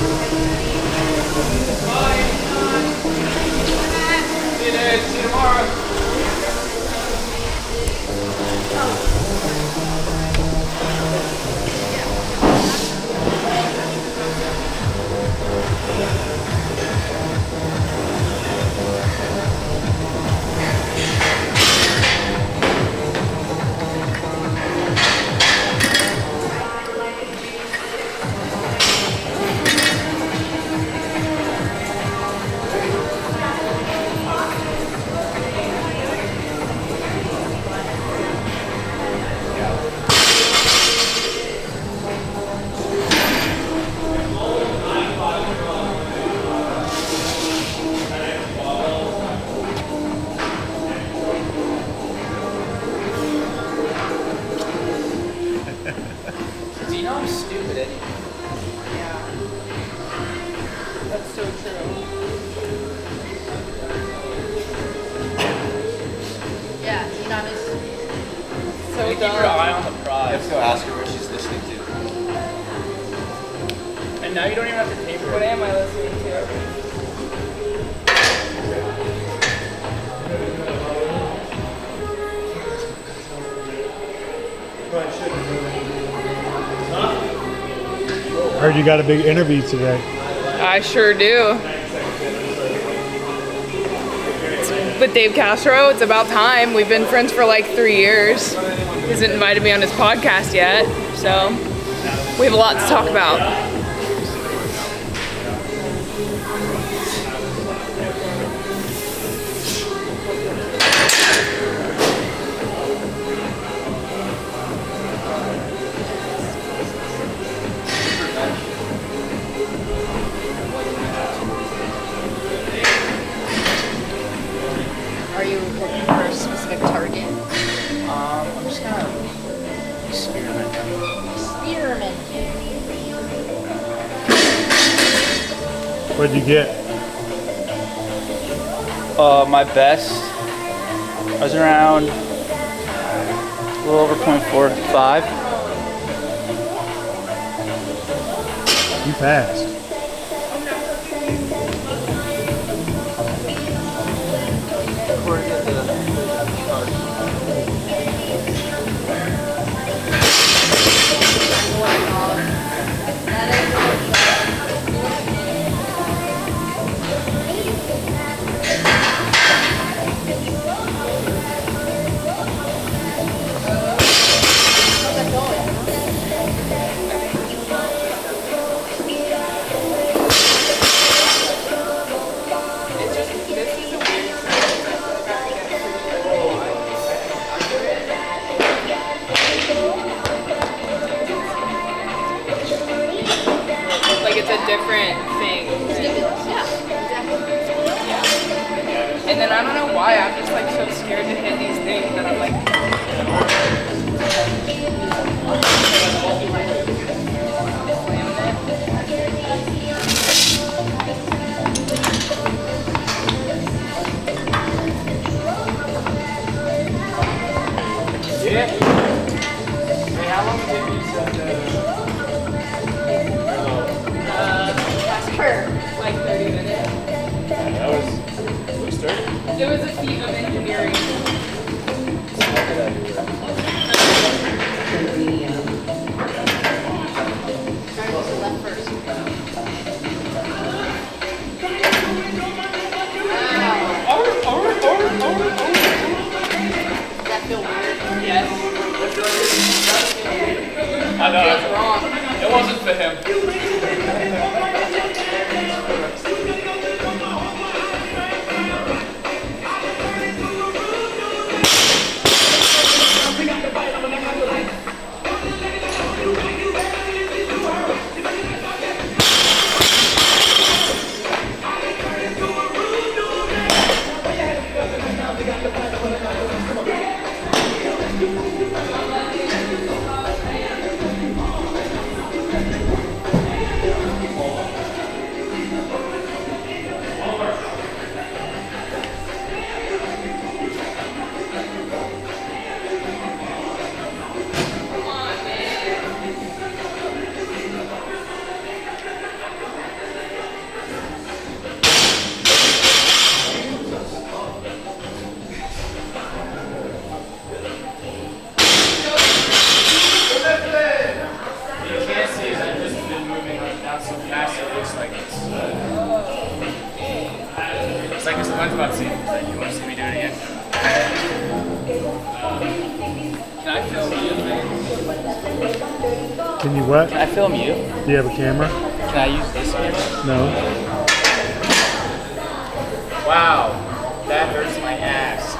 See you, dude. See you tomorrow. You know I'm stupid anyway. Yeah. That's so true. Yeah, Xenon is so Keep your dumb. eye on the prize. Let's go ask her what she's listening to. And now you don't even have to tape her. What am I listening to? Heard you got a big interview today. I sure do. With Dave Castro, it's about time. We've been friends for like 3 years. He hasn't invited me on his podcast yet, so we have a lot to talk about. Are you looking for a specific target? I'm just gonna experiment. Experimenting. What'd you get? My best, I was around a little over 0.45. You passed. Like it's a different thing. And then I don't know why I'm just like so scared to hit these things that I'm like. Yeah. Hey, how long did you set For like 30 minutes. That was 30? It was a feat of engineering. Does that feel weird? Yes. I know. Feels wrong. It wasn't for him. not so fast, it looks like it's like a SpongeBob scene. You want to see me do it again? Can I film you? Can you what? Can I film you? Do you have a camera? Can I use this camera? No. Wow, that hurts my ass.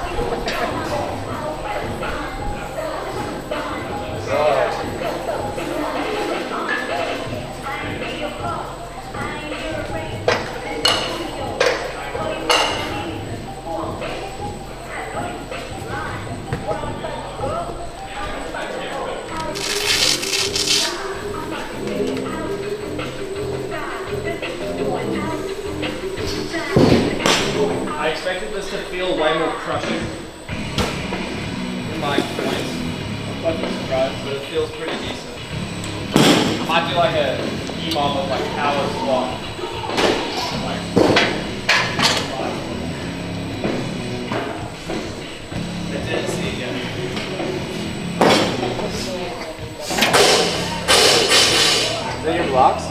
I expected this to feel way more crushing in my joints. I'm fucking surprised, but it feels pretty decent. I might do like a EMOM of like power squat. I didn't see it yet. Is that your blocks?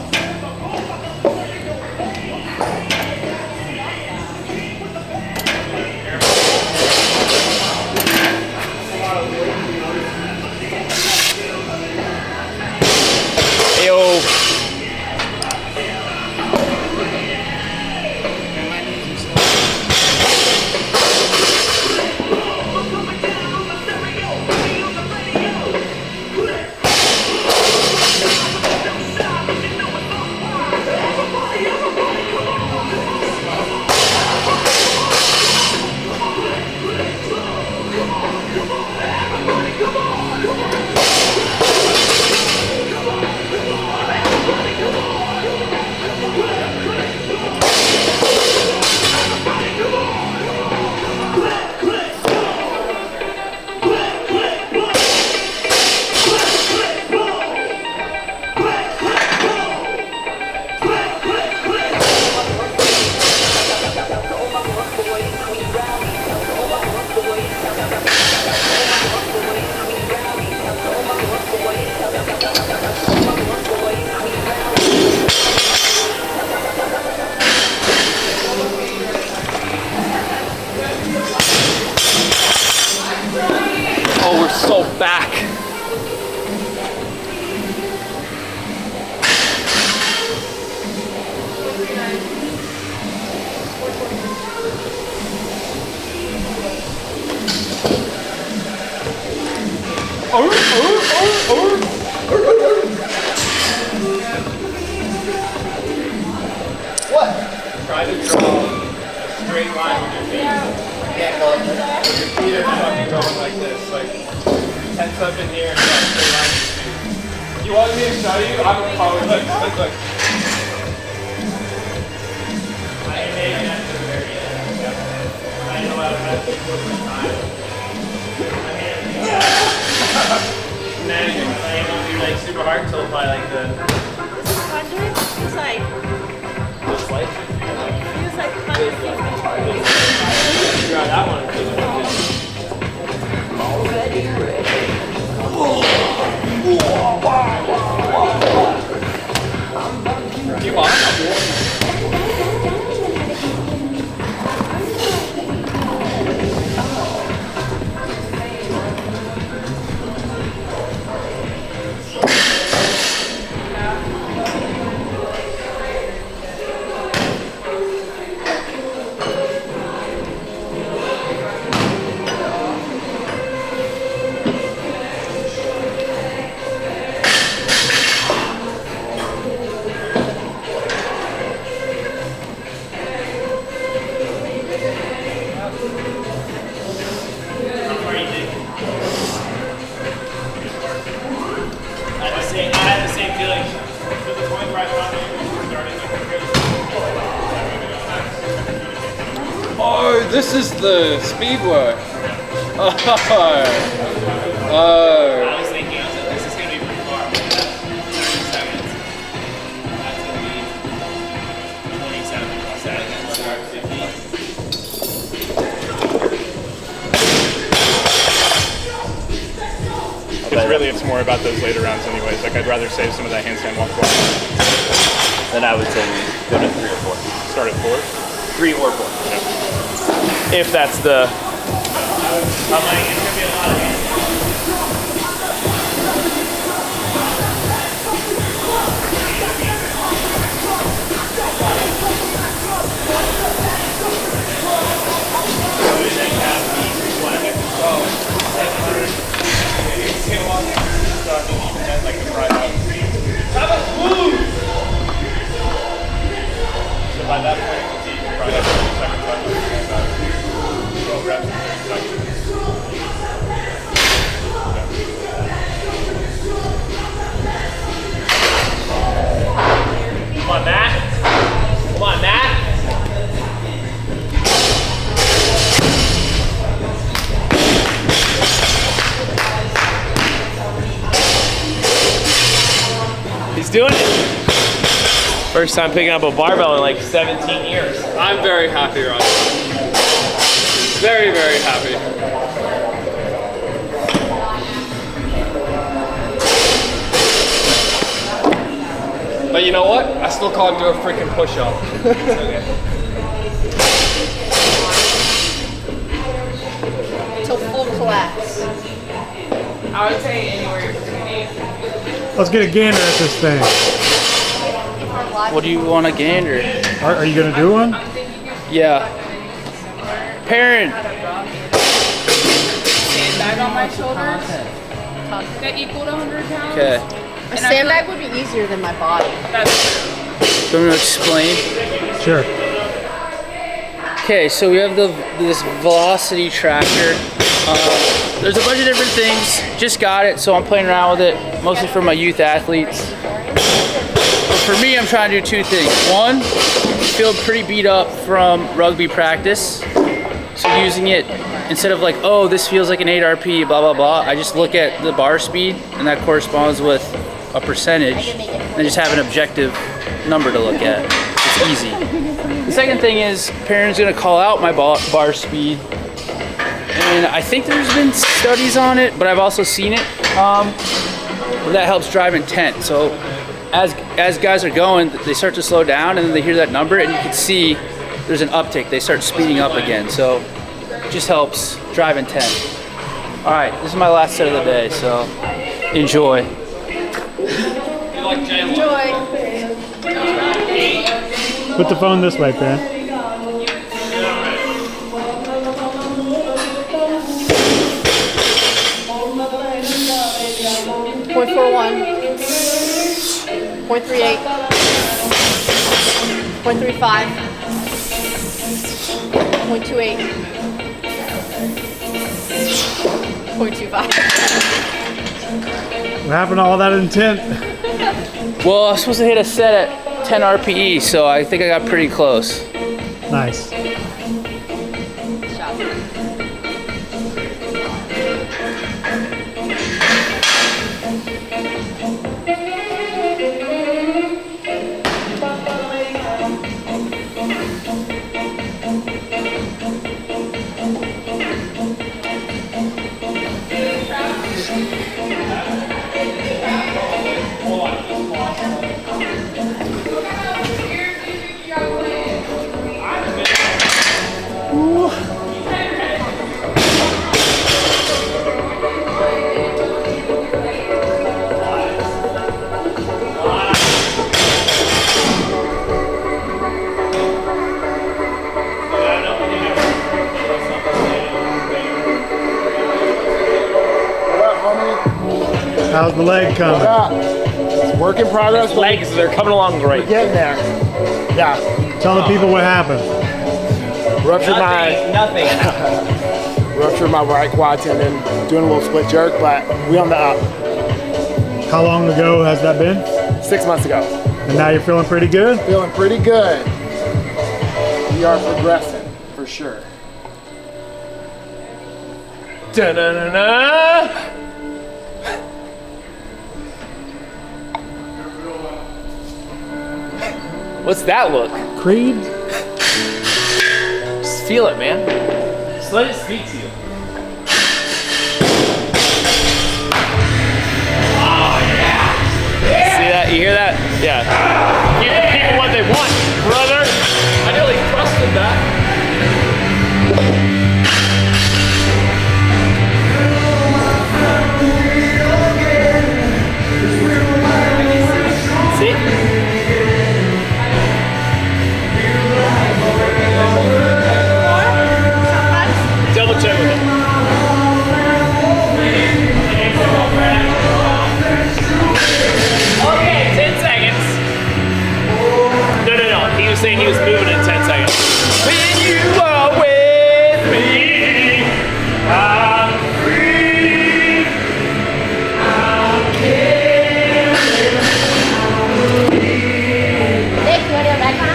Oh, we're so back. What? Try to draw a straight line with your feet. Your feet are fucking going like this, like tense up in here and try to straight line with your feet. You want me to show you? I'm probably like. I made it at the very end. I know how to have people with my time. And then you can play it do like super hard until probably like the. 100? It's like, This light. feels like 150. Figure out that one. Do you want? Oh, this is the speed work. Oh. I was thinking, this is going to be pretty far. 30 seconds. That's going to be 27 seconds. Start 50. Really, it's more about those later rounds anyways. Like, I'd rather save some of that handstand walk forward. then I would say we go to 3 or 4. Start at 4? 3 or 4. Yeah. If that's the. I'm like, it's gonna be a lot of hands. So by that point, you can probably have 30 seconds left. 12 reps in 30 seconds. Come on, Matt. Come on, Matt. He's doing it. First time picking up a barbell in like 17 years. I'm very happy, Ryan. Very, very happy. But you know what? I still can't do a freaking push-up. Okay. Till full class. I would say anywhere between 8. Let's get a gander at this thing. What do you want to gander? Are you gonna do one? Yeah. Parent. Sandbag on my shoulders that equaled 100 pounds. Okay. A sandbag would be easier than my body. That's Do you want me to explain? Sure. Okay, so we have this velocity tracker. There's a bunch of different things. Just got it, so I'm playing around with it, mostly for my youth athletes. But for me, I'm trying to do 2 things. One, feel pretty beat up from rugby practice. So using it, instead of like, oh, this feels like an 8 RP, blah, blah, blah, I just look at the bar speed, and that corresponds with a percentage, and just have an objective number to look at. It's easy. The second thing is, parents gonna call out my bar speed. And I think there's been studies on it, but I've also seen it. That helps drive intent. So as guys are going, they start to slow down, and then they hear that number, and you can see there's an uptick. They start speeding up again. So it just helps drive intent. All right, this is my last set of the day, so enjoy. Enjoy. Put the phone this way, Pan. .41, 0.38, 0.35, 0.28, 0.25. What happened to all that intent? Well, I was supposed to hit a set at 10 RPE, so I think I got pretty close. Nice. How's the leg coming? It's work in progress. Legs, they're coming along great. We're getting there. Yeah. Tell the people what happened. Ruptured my right quad tendon, doing a little split jerk, but we on the up. How long ago has that been? 6 months ago. And now you're feeling pretty good? Feeling pretty good. We are progressing, for sure. Da-na-na-na. What's that look? Creed? Just feel it, man. Just let it speak to you. Oh, yeah. See that? You hear that? Yeah. Keep saying he was moving in 10 seconds. When you are with me, I'm free. Nick, you want to go back on?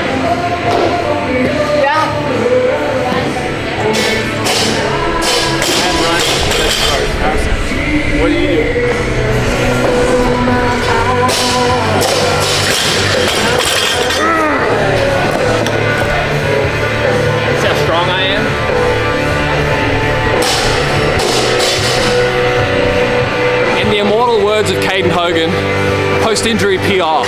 What do you do? See how strong I am? In the immortal words of Caden Hogan, post-injury PR.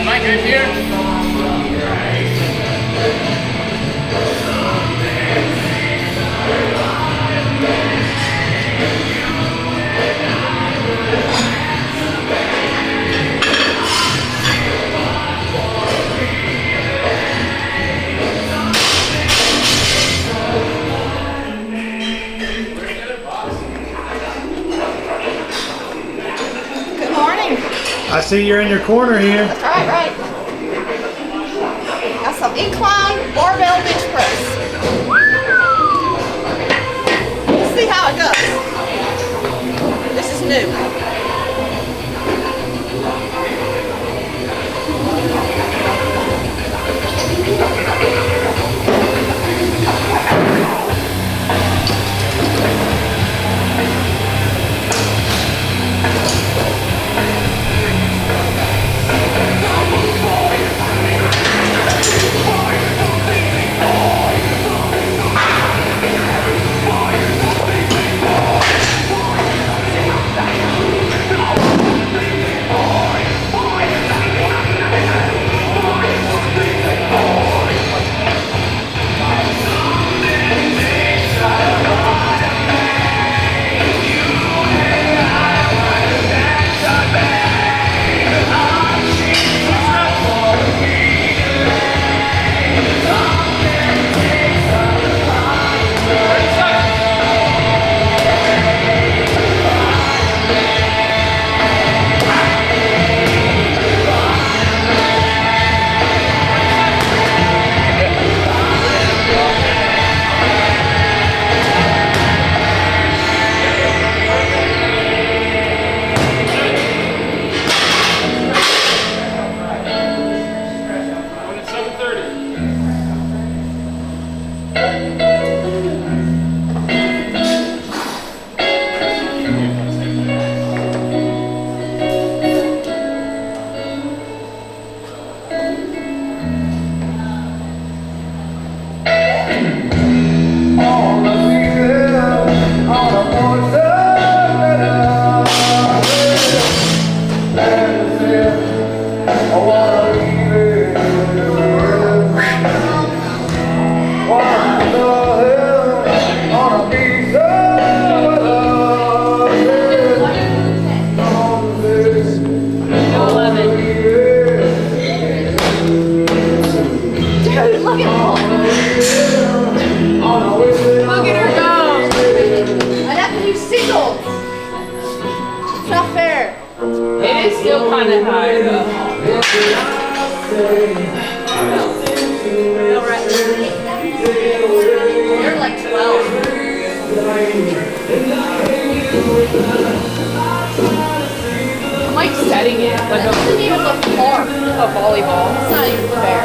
Am I good here? Good morning. I see you're in your corner here. Right. Got some incline barbell bench press. Let's see how it goes. This is new. kind of high though. You're like 12. I'm like setting it like That doesn't even look hard. a volleyball. It's not even fair.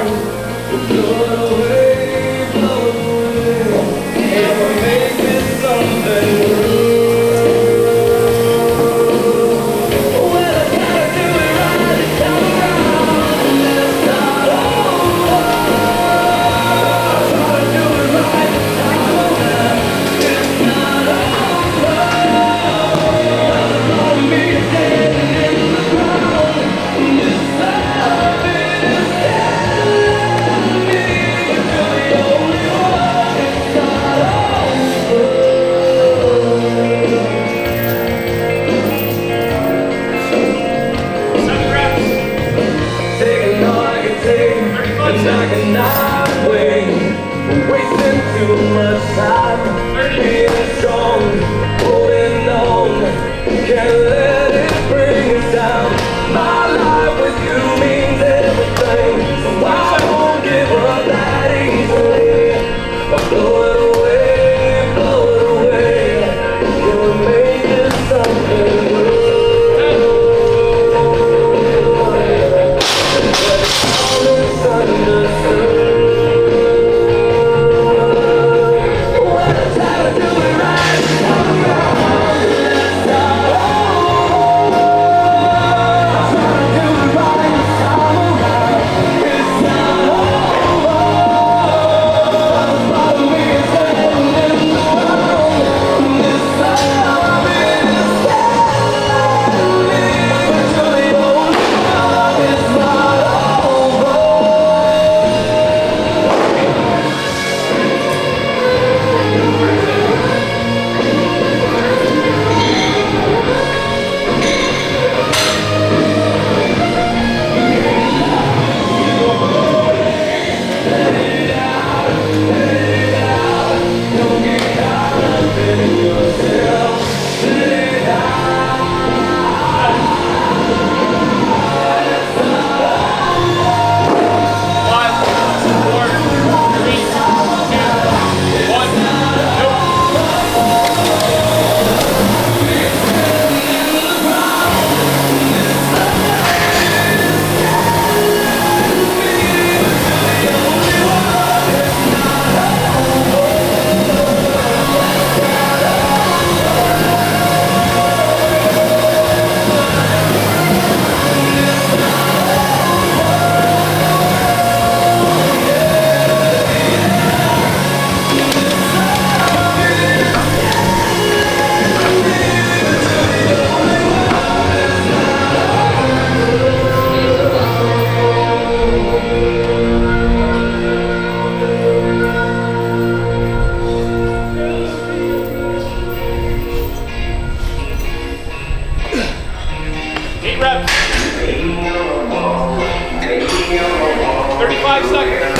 seconds.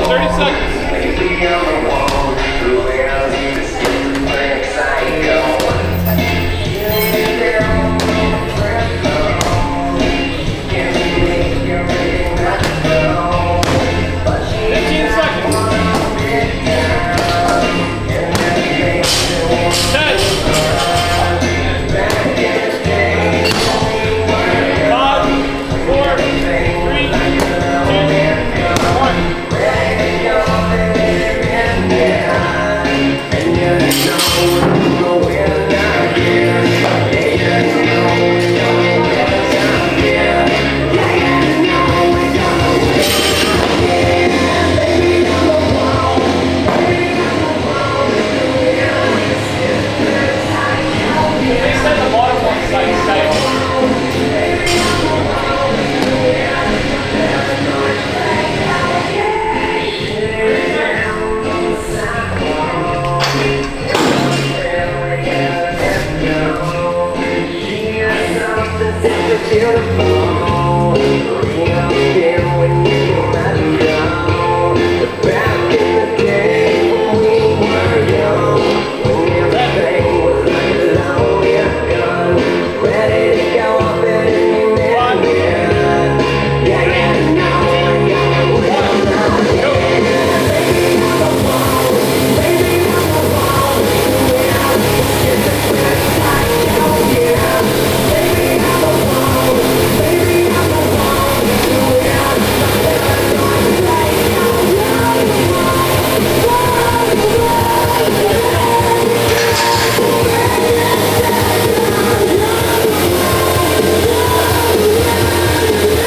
30 seconds. 15 seconds. 10. 5,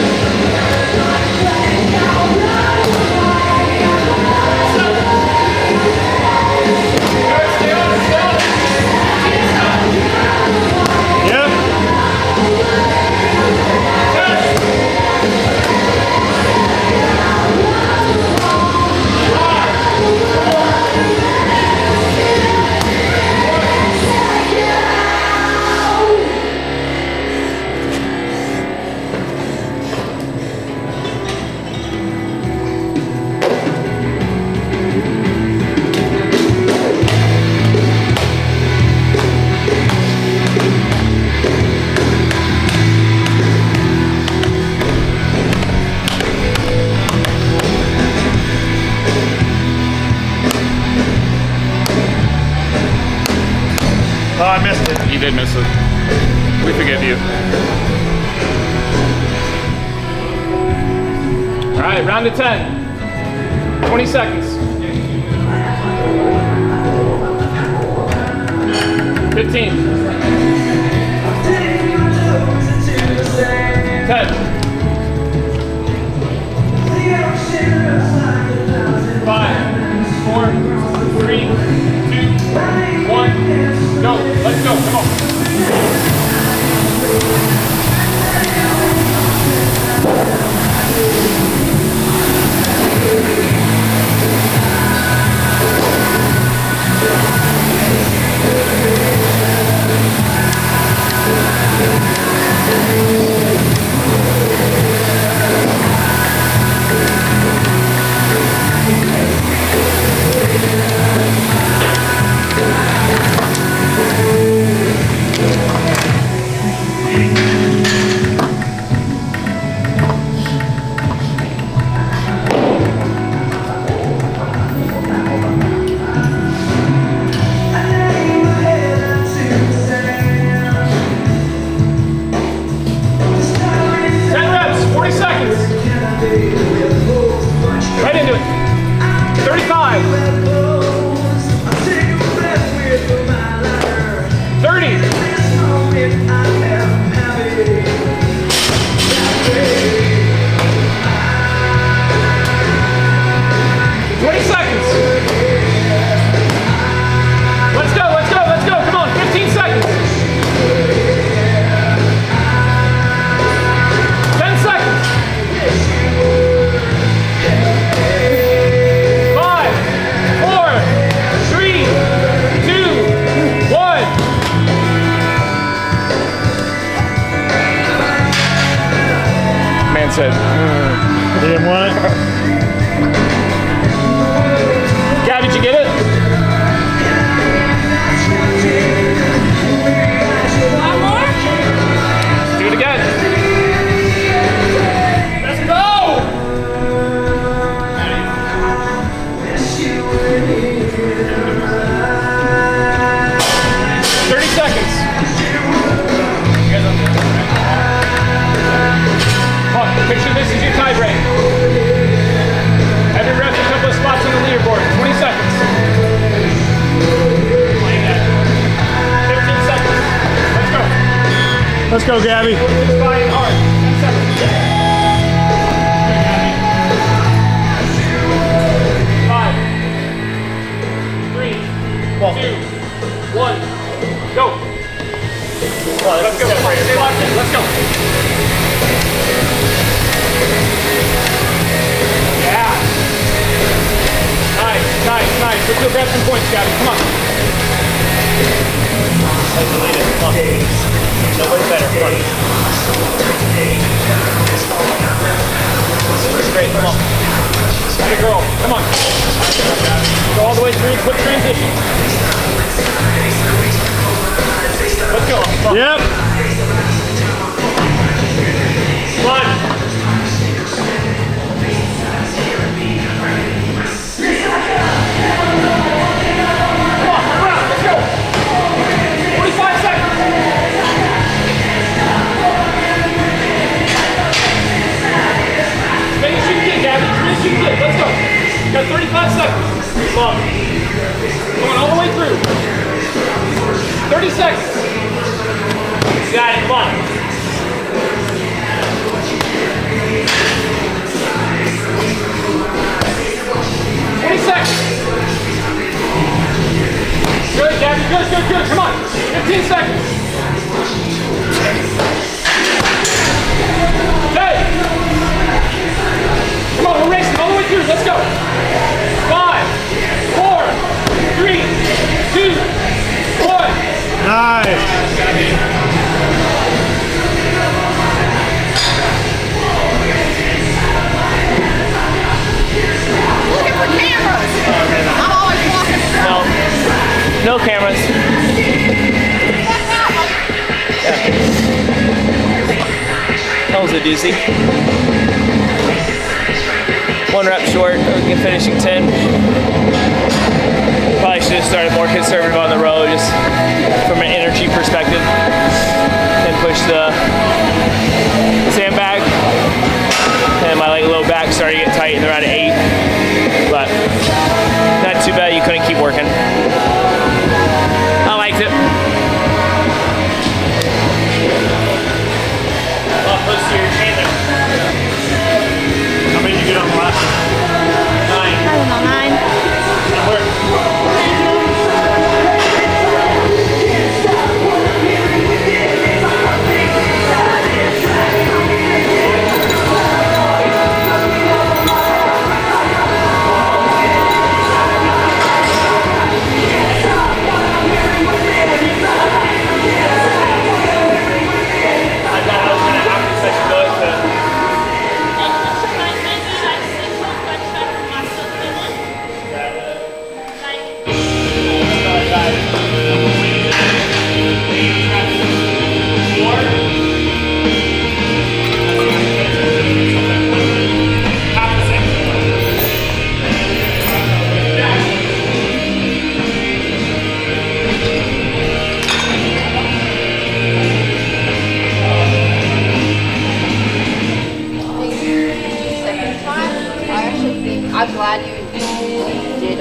4, 3, Oh, I missed it. You did miss it. We forgive you. All right, round to 10. 20 seconds. 15. 10. 5, 4, 3, 2, 1, go. Let's go, come on. 25. 30. 20 seconds. Let's go, let's go, let's go. Come on, 15 seconds. 10 seconds. 5, 4, 3, 2, 1. Man said, You didn't want it? Gab, did you get it? Do it again. Let's go! 30 seconds. Come on, picture this as your tie break. Every ref a couple of spots on the leaderboard. 20 seconds. 15 seconds. Let's go. Let's go, Gabby. Just fighting hard. 10 seconds. 5, 3, 2, 1, go. Let's go. Come on, stay locked in. Let's go. Yeah. Nice, nice, nice. Let's go grab some points, Gabby. Come on. Let's delete it. Come on. Nobody's better. Come on. Great. Come on. Good girl. Come on. Go all the way through. Quick transition. Let's go. Come on. Yep. Run. Let's go. 45 seconds. Finish your kick, Gabby. Finish your kick. Let's go. You got 35 seconds. Come on. Going all the way through. 30 seconds. You got it. Come on. 20 seconds. Good, Gabby. Good, good, good. Come on. 15 seconds. Okay. Come on, we're racing all the way through. Let's go. 5, 4, 3, 2, 1. Nice. Looking for cameras. I'm always walking around. No cameras. That was a doozy. 1 rep short of finishing 10. Probably should have started more conservative on the row, just from an energy perspective, and push the sandbag. And my low back started to get tight in around 8, but not too bad. You couldn't keep working. I liked it. Close to your chain there. How many did you get on the last one? 9. I don't know, 9. Good work.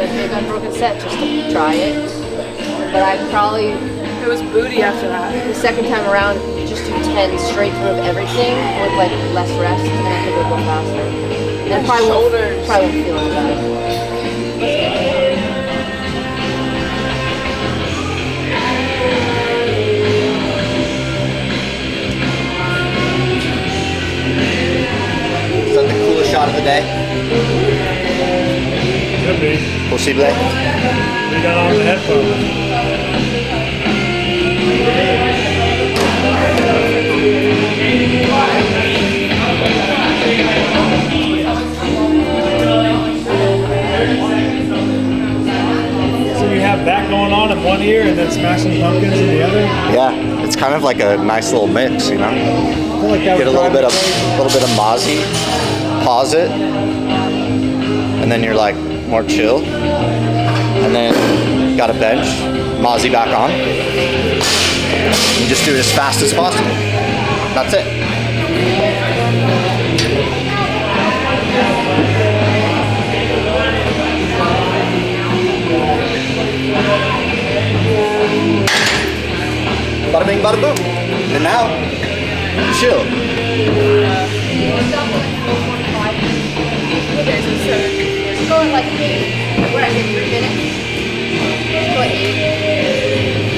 like maybe unbroken set just to try it. But I probably, It was booty after that. the second time around, just do 10 straight through of everything with like less rest, and I think it'll go faster. And I probably Shoulders. won't feel as bad. Is that the coolest shot of the day? Could be. Possible? We got on the headphones. So you have that going on in one ear and then smashing pumpkins in the other? Yeah, it's kind of like a nice little mix, you know. I feel like that Get a would little bit probably- of Mozzie, pause it, and then you're like more chill, and then got a bench, Mozzie back on. You just do it as fast as possible. That's it. Bada bing, bada boom. And now, chill. Okay, so 7. Just go at like 8. What I say, 3 minutes? Just go at 8.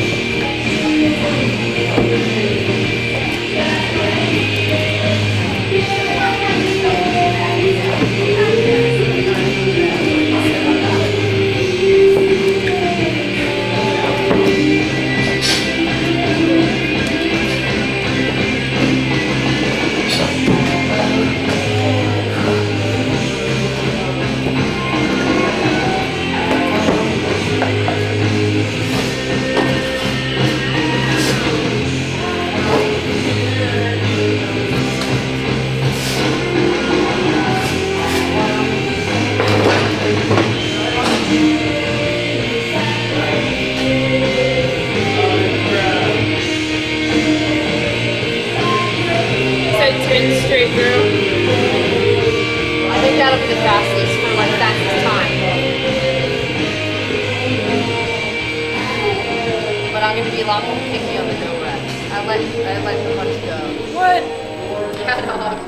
Said 10 straight through. I think that'll be the fastest for like fastest time. But I'm gonna be a lot more picky on the no reps. I let the punch go. What? Yeah, dog.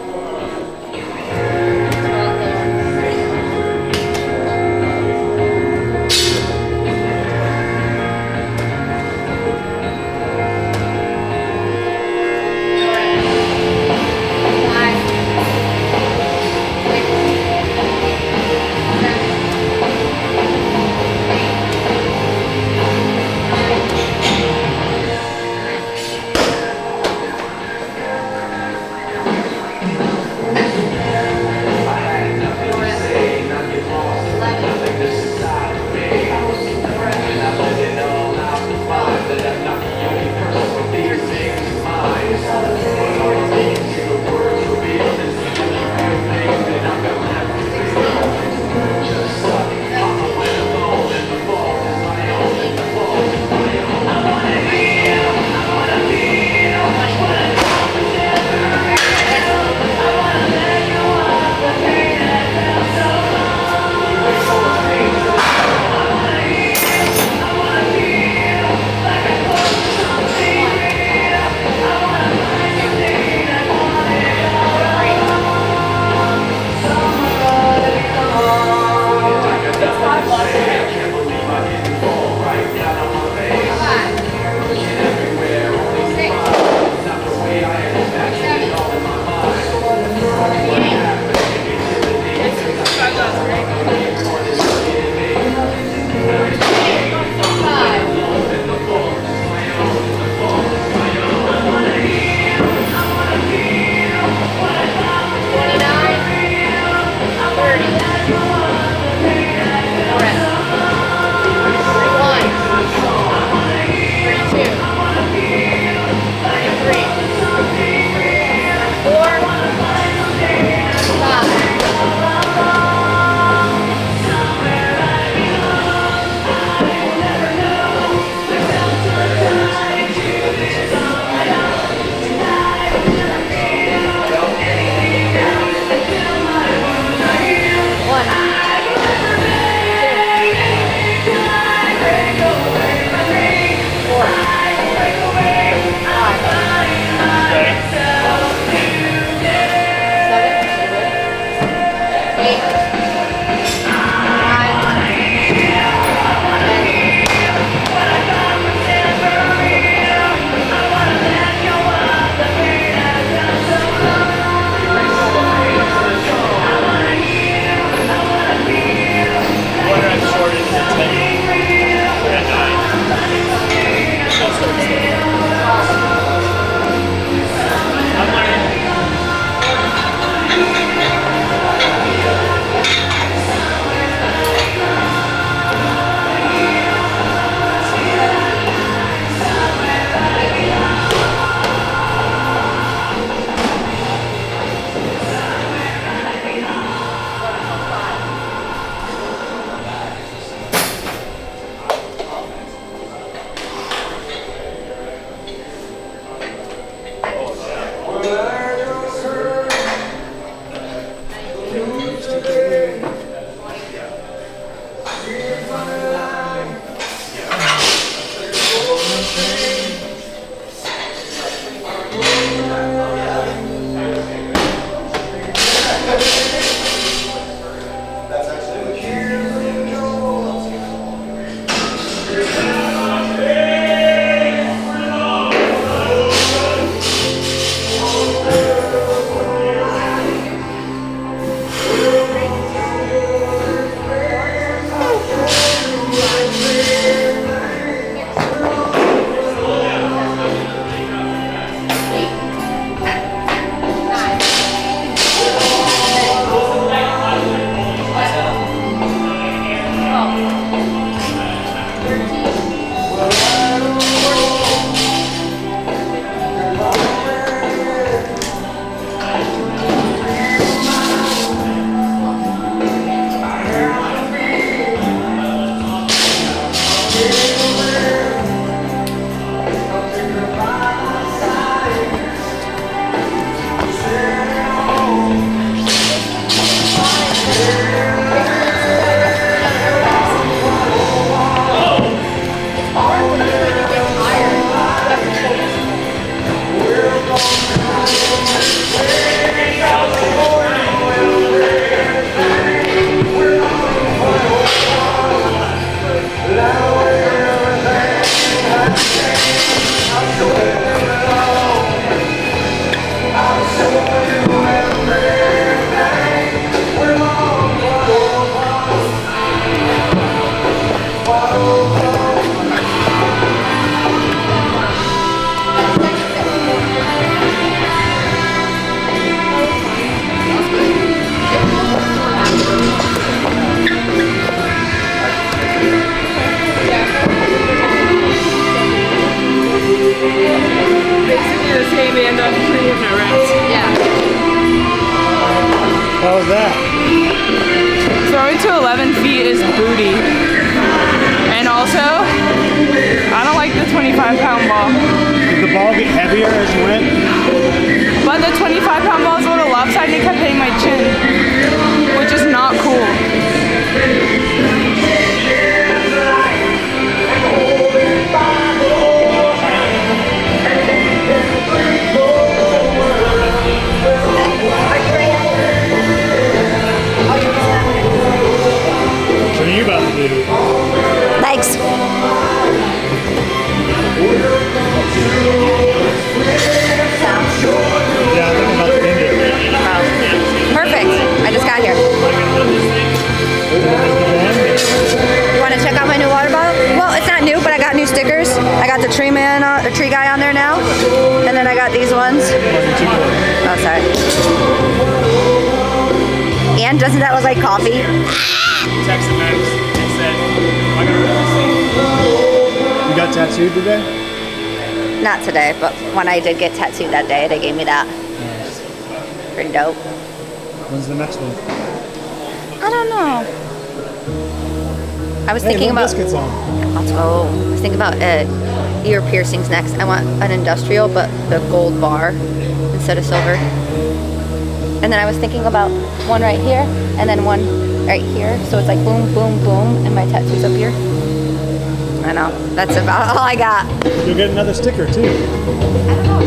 How was that? Throwing to 11 feet is booty. And also, I don't like the 25-pound ball. Did the ball get heavier as you went? But the 25-pound ball is a little lopsided and it kept hitting my chin, which is not cool. What are you about to do? Thanks. Yeah, I'm thinking about the ending. Perfect. I just got here. You want to check out my new water bottle? Well, it's not new, but I got new stickers. I got the tree man, the tree guy on there now, and then I got these ones. Oh, sorry. And doesn't that look like coffee? Texted Max and said, I gotta run this thing. You got tattooed today? Not today, but when I did get tattooed that day, they gave me that. Pretty dope. When's the next one? I don't know. I was Hey, thinking Limp about. Bizkit's on. Let's go. I was thinking about ear piercings next. I want an industrial, but the gold bar instead of silver. And then I was thinking about one right here, and then one right here. So it's like boom, boom, boom, and my tattoo's up here. I know. That's about all I got. You'll get another sticker too. I don't know.